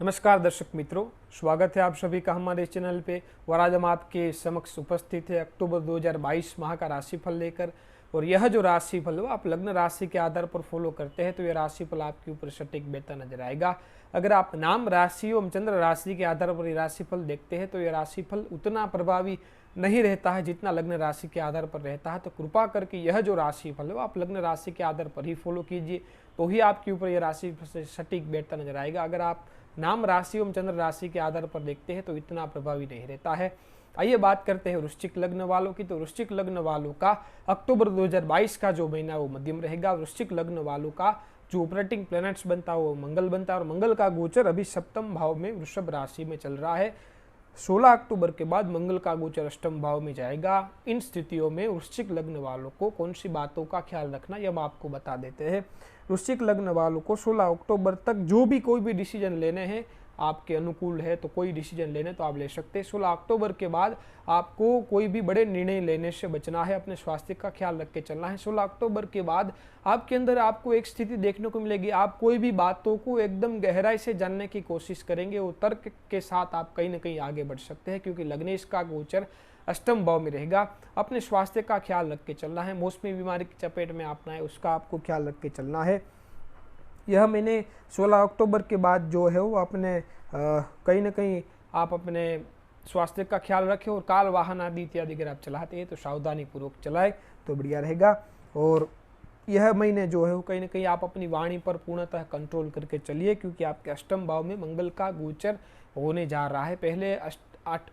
नमस्कार दर्शक मित्रों, स्वागत है आप सभी का हमारे चैनल पे। और आज हम आपके समक्ष उपस्थित है अक्टूबर 2022 माह का राशिफल लेकर। और यह जो राशिफल है आप लग्न राशि के आधार पर फॉलो करते हैं तो यह राशिफल आपके ऊपर सटीक बेहतर नजर आएगा। अगर आप नाम राशि एवं चंद्र राशि के आधार पर ये राशिफल देखते हैं तो यह राशिफल उतना प्रभावी नहीं रहता है जितना लग्न राशि के आधार पर रहता है। तो कृपा करके यह जो राशिफल है आप लग्न राशि के आधार पर ही फॉलो कीजिए, तो ही आपके ऊपर यह राशि सटीक बेहतर नजर आएगा। अगर आप नाम राशि एवं चंद्र राशि के आधार पर देखते हैं तो इतना प्रभावी नहीं रहता है। आइए बात करते हैं वृश्चिक लग्न वालों की। तो वृश्चिक लग्न वालों का अक्टूबर 2022 का जो महीना वो मध्यम रहेगा। वृश्चिक लग्न वालों का जो ऑपरेटिंग प्लैनेट्स बनता है वो मंगल बनता है, और मंगल का गोचर अभी सप्तम भाव में वृषभ राशि में चल रहा है। 16 अक्टूबर के बाद मंगल का गोचर अष्टम भाव में जाएगा। इन स्थितियों में वृश्चिक लग्न वालों को कौन सी बातों का ख्याल रखना यह हम आपको बता देते हैं। वृश्चिक लग्न वालों को 16 अक्टूबर तक जो भी कोई भी डिसीजन लेने हैं आपके अनुकूल है तो कोई डिसीजन लेने तो आप ले सकते हैं। 16 अक्टूबर के बाद आपको कोई भी बड़े निर्णय लेने से बचना है, अपने स्वास्थ्य का ख्याल रख के चलना है। 16 अक्टूबर के बाद आपके अंदर आपको एक स्थिति देखने को मिलेगी, आप कोई भी बातों को एकदम गहराई से जानने की कोशिश करेंगे और तर्क के साथ आप कहीं ना कहीं आगे बढ़ सकते हैं, क्योंकि लग्नेश का गोचर अष्टम भाव में रहेगा। अपने स्वास्थ्य का ख्याल रख के चलना है, मौसमी बीमारी की चपेट में आपना है उसका आपको ख्याल रख के चलना है। यह महीने 16 अक्टूबर के बाद जो है वो अपने कहीं ना कहीं आप अपने स्वास्थ्य का ख्याल रखें, और काल वाहन आदि इत्यादि अगर आप चलाते हैं तो सावधानी पूर्वक चलाएं तो बढ़िया रहेगा। और यह महीने जो है वो कहीं ना कहीं आप अपनी वाणी पर पूर्णतः कंट्रोल करके चलिए, क्योंकि आपके अष्टम भाव में मंगल का गोचर होने जा रहा है। पहले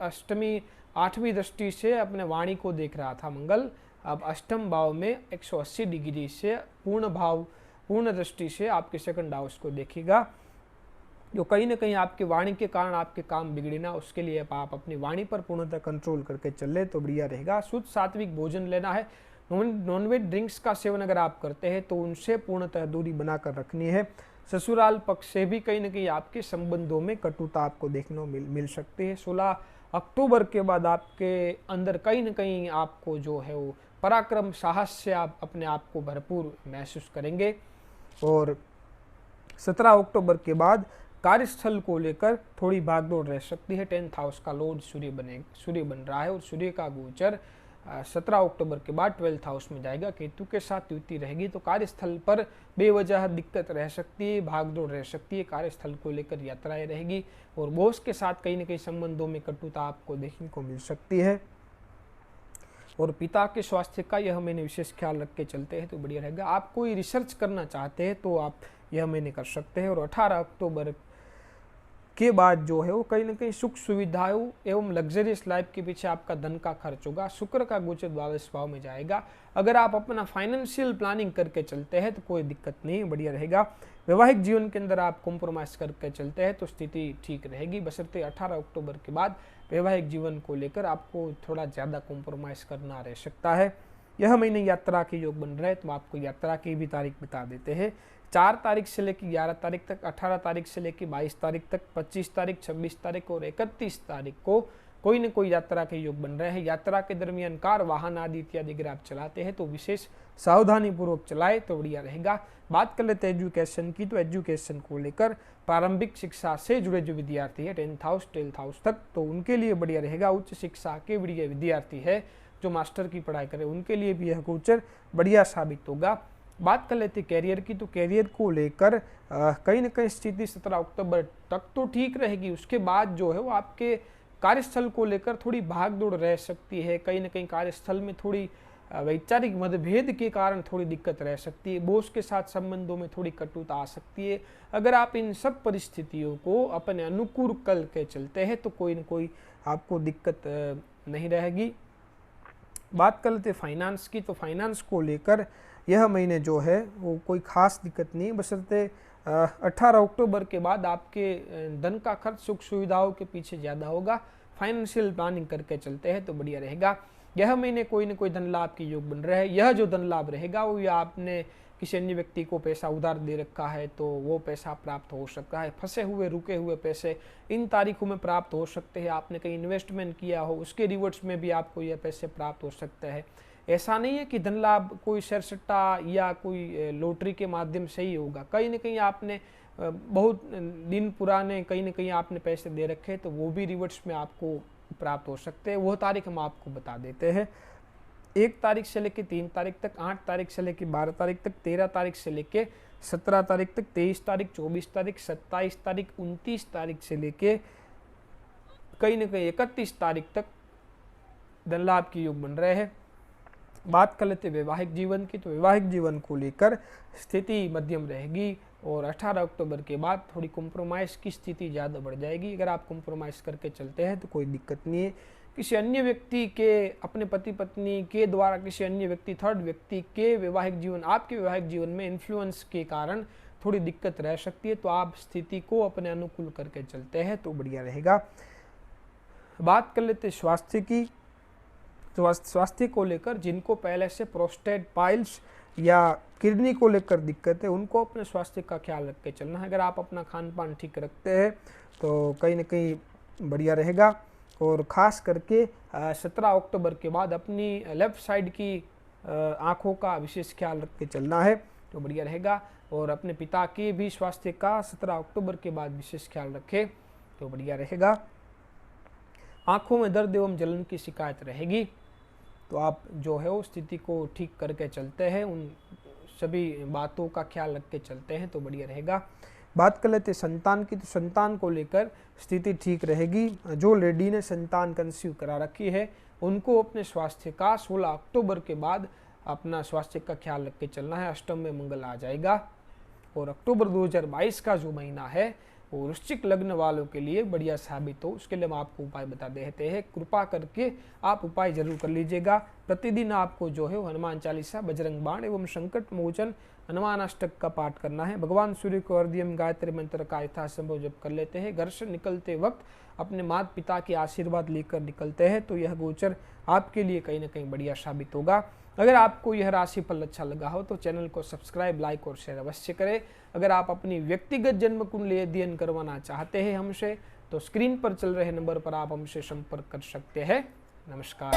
अष्टमी 8वीं दृष्टि से अपने वाणी को देख रहा था मंगल, अब अष्टम भाव में 180 डिग्री से पूर्ण दृष्टि से आपके सेकंड हाउस को देखेगा, जो कहीं ना कहीं आपकी वाणी के कारण आपके काम बिगड़े ना, उसके लिए आप अपनी वाणी पर पूर्णतः कंट्रोल करके चले तो बढ़िया रहेगा। शुद्ध सात्विक भोजन लेना है। नॉनवेज ड्रिंक्स का सेवन अगर आप करते हैं तो उनसे पूर्णतः दूरी बनाकर रखनी है। ससुराल पक्ष से भी कहीं ना कहीं आपके संबंधों में कटुता आपको देखने को मिल सकती है। 16 अक्टूबर के बाद आपके अंदर कहीं ना कहीं आपको जो है वो पराक्रम साहस से आप अपने आप को भरपूर महसूस करेंगे। और 17 अक्टूबर के बाद कार्यस्थल को लेकर थोड़ी भागदौड़ रह सकती है। 10th हाउस का लॉर्ड सूर्य बन रहा है, और सूर्य का गोचर 17 अक्टूबर के बाद 12th हाउस में जाएगा, केतु के साथ युति रहेगी। तो कार्यस्थल पर बेवजह दिक्कत रह सकती है, भागदौड़ रह सकती है, कार्यस्थल को लेकर यात्राएं रहेगी, और बॉस के साथ कहीं ना कहीं संबंधों में कटुता आपको देखने को मिल सकती है। और पिता के स्वास्थ्य का यह महीने विशेष ख्याल रख के चलते हैं तो बढ़िया रहेगा। आप कोई रिसर्च करना चाहते हैं तो आप यह महीने कर सकते हैं। और 18 अक्टूबर के बाद जो है वो कहीं ना कहीं सुख सुविधाओं एवं लग्जरियस लाइफ के पीछे आपका धन का खर्च होगा। शुक्र का गोचर द्वादश भाव में जाएगा। अगर आप अपना फाइनेंशियल प्लानिंग करके चलते हैं तो कोई दिक्कत नहीं, बढ़िया रहेगा। वैवाहिक जीवन के अंदर आप कॉम्प्रोमाइज करके चलते हैं तो स्थिति ठीक रहेगी, बशर्ते 18 अक्टूबर के बाद वैवाहिक जीवन को लेकर आपको थोड़ा ज़्यादा कॉम्प्रोमाइज़ करना रह सकता है। यह महीने यात्रा के योग बन रहे हैं तो आपको यात्रा की भी तारीख बता देते हैं। 4 तारीख से लेकर 11 तारीख तक, 18 तारीख से लेकर 22 तारीख तक, 25 तारीख, 26 तारीख और 31 तारीख को कोई न कोई यात्रा के योग बन रहे हैं। यात्रा के दरमियान कार वाहन आदि इत्यादि अगर आप चलाते हैं तो विशेष सावधानी पूर्वक चलाए तो बढ़िया रहेगा। बात कर लेते हैं एजुकेशन की। तो एजुकेशन को लेकर प्रारंभिक शिक्षा से जुड़े जो विद्यार्थी है 10th हाउस 12th हाउस तक, तो उनके लिए बढ़िया रहेगा। उच्च शिक्षा के बढ़िया विद्यार्थी है जो मास्टर की पढ़ाई करे उनके लिए भी यह गोचर बढ़िया साबित होगा। बात कर लेते कैरियर की। तो कैरियर को लेकर कहीं ना कहीं स्थिति 17 अक्टूबर तक तो ठीक रहेगी, उसके बाद जो है वो आपके कार्यस्थल को लेकर थोड़ी भागदौड़ रह सकती है। कहीं ना कहीं कार्यस्थल में थोड़ी वैचारिक मतभेद के कारण थोड़ी दिक्कत रह सकती है, बॉस के साथ संबंधों में थोड़ी कटुता आ सकती है। अगर आप इन सब परिस्थितियों को अपने अनुकूल कर के चलते हैं तो कोई न कोई आपको दिक्कत नहीं रहेगी। बात कर लेते फाइनेंस की। तो फाइनेंस को लेकर यह महीने जो है वो कोई खास दिक्कत नहीं, बशर्ते 18 अक्टूबर के बाद आपके धन का खर्च सुख सुविधाओं के पीछे ज़्यादा होगा। फाइनेंशियल प्लानिंग करके चलते हैं तो बढ़िया रहेगा। यह महीने कोई न कोई धन लाभ के योग बन रहे हैं। यह जो धन लाभ रहेगा वो या आपने किसी अन्य व्यक्ति को पैसा उधार दे रखा है तो वो पैसा प्राप्त हो सकता है। फंसे हुए रुके हुए पैसे इन तारीखों में प्राप्त हो सकते हैं। आपने कहीं इन्वेस्टमेंट किया हो उसके रिवर्स में भी आपको यह पैसे प्राप्त हो सकते हैं। ऐसा नहीं है कि धन लाभ कोई शेयर सट्टा या कोई लॉटरी के माध्यम से ही होगा, कहीं ना कहीं आपने बहुत दिन पुराने कहीं ना कहीं आपने पैसे दे रखे तो वो भी रिवर्स में आपको प्राप्त हो सकते हैं। वो तारीख हम आपको बता देते हैं। 1 तारीख से लेकर 3 तारीख तक, 8 तारीख से लेकर 12 तारीख तक, 13 तारीख से लेकर 17 तारीख तक, 23 तारीख, 24 तारीख, 27 तारीख, 29 तारीख से लेकर कहीं ना कहीं 31 तारीख तक धन लाभ के योग बन रहे हैं। बात कर लेते वैवाहिक जीवन की, तो वैवाहिक जीवन को लेकर स्थिति मध्यम रहेगी और 18 अक्टूबर के बाद थोड़ी कॉम्प्रोमाइज़ की स्थिति ज़्यादा बढ़ जाएगी। अगर आप कॉम्प्रोमाइज़ करके चलते हैं तो कोई दिक्कत नहीं है। किसी अन्य व्यक्ति के, अपने पति पत्नी के द्वारा किसी अन्य व्यक्ति, थर्ड व्यक्ति के वैवाहिक जीवन, आपके वैवाहिक जीवन में इन्फ्लुएंस के कारण थोड़ी दिक्कत रह सकती है, तो आप स्थिति को अपने अनुकूल करके चलते हैं तो बढ़िया रहेगा। बात कर लेते स्वास्थ्य की, तो स्वास्थ्य को लेकर जिनको पहले से प्रोस्टेट, पाइल्स या किडनी को लेकर दिक्कत है, उनको अपने स्वास्थ्य का ख्याल रख के चलना है। अगर आप अपना खान पान ठीक रखते हैं तो कहीं ना कहीं बढ़िया रहेगा। और ख़ास करके 17 अक्टूबर के बाद अपनी लेफ़्ट साइड की आँखों का विशेष ख्याल रख के चलना है तो बढ़िया रहेगा। और अपने पिता के भी स्वास्थ्य का 17 अक्टूबर के बाद विशेष ख्याल रखें तो बढ़िया रहेगा। आँखों में दर्द एवं जलन की शिकायत रहेगी तो आप जो है वो स्थिति को ठीक करके चलते हैं, उन सभी बातों का ख्याल रख के चलते हैं तो बढ़िया रहेगा। बात कर लेते संतान की, तो संतान को लेकर स्थिति ठीक रहेगी। जो लेडी ने संतान कंसीव करा रखी है उनको अपने स्वास्थ्य का 16 अक्टूबर के बाद अपना स्वास्थ्य का ख्याल रख के चलना है। अष्टम में मंगल आ जाएगा और अक्टूबर 2022 का जो महीना है वो वृश्चिक लग्न वालों के लिए बढ़िया साबित हो, उसके लिए हम आपको उपाय बता देते हैं। कृपा करके आप उपाय जरूर कर लीजिएगा। प्रतिदिन आपको जो है हनुमान चालीसा, बजरंग बाण एवं संकट मोचन हनुमान अष्टक का पाठ करना है। भगवान सूर्य को अर्घ्यम गायत्री मंत्र का यथासंभव जप कर लेते हैं। घर से निकलते वक्त अपने माता पिता के आशीर्वाद लेकर निकलते हैं तो यह गोचर आपके लिए कहीं ना कहीं बढ़िया साबित होगा। अगर आपको यह राशिफल अच्छा लगा हो तो चैनल को सब्सक्राइब, लाइक और शेयर अवश्य करें। अगर आप अपनी व्यक्तिगत जन्म कुंडली अध्ययन करवाना चाहते हैं हमसे तो स्क्रीन पर चल रहे नंबर पर आप हमसे संपर्क कर सकते हैं। नमस्कार।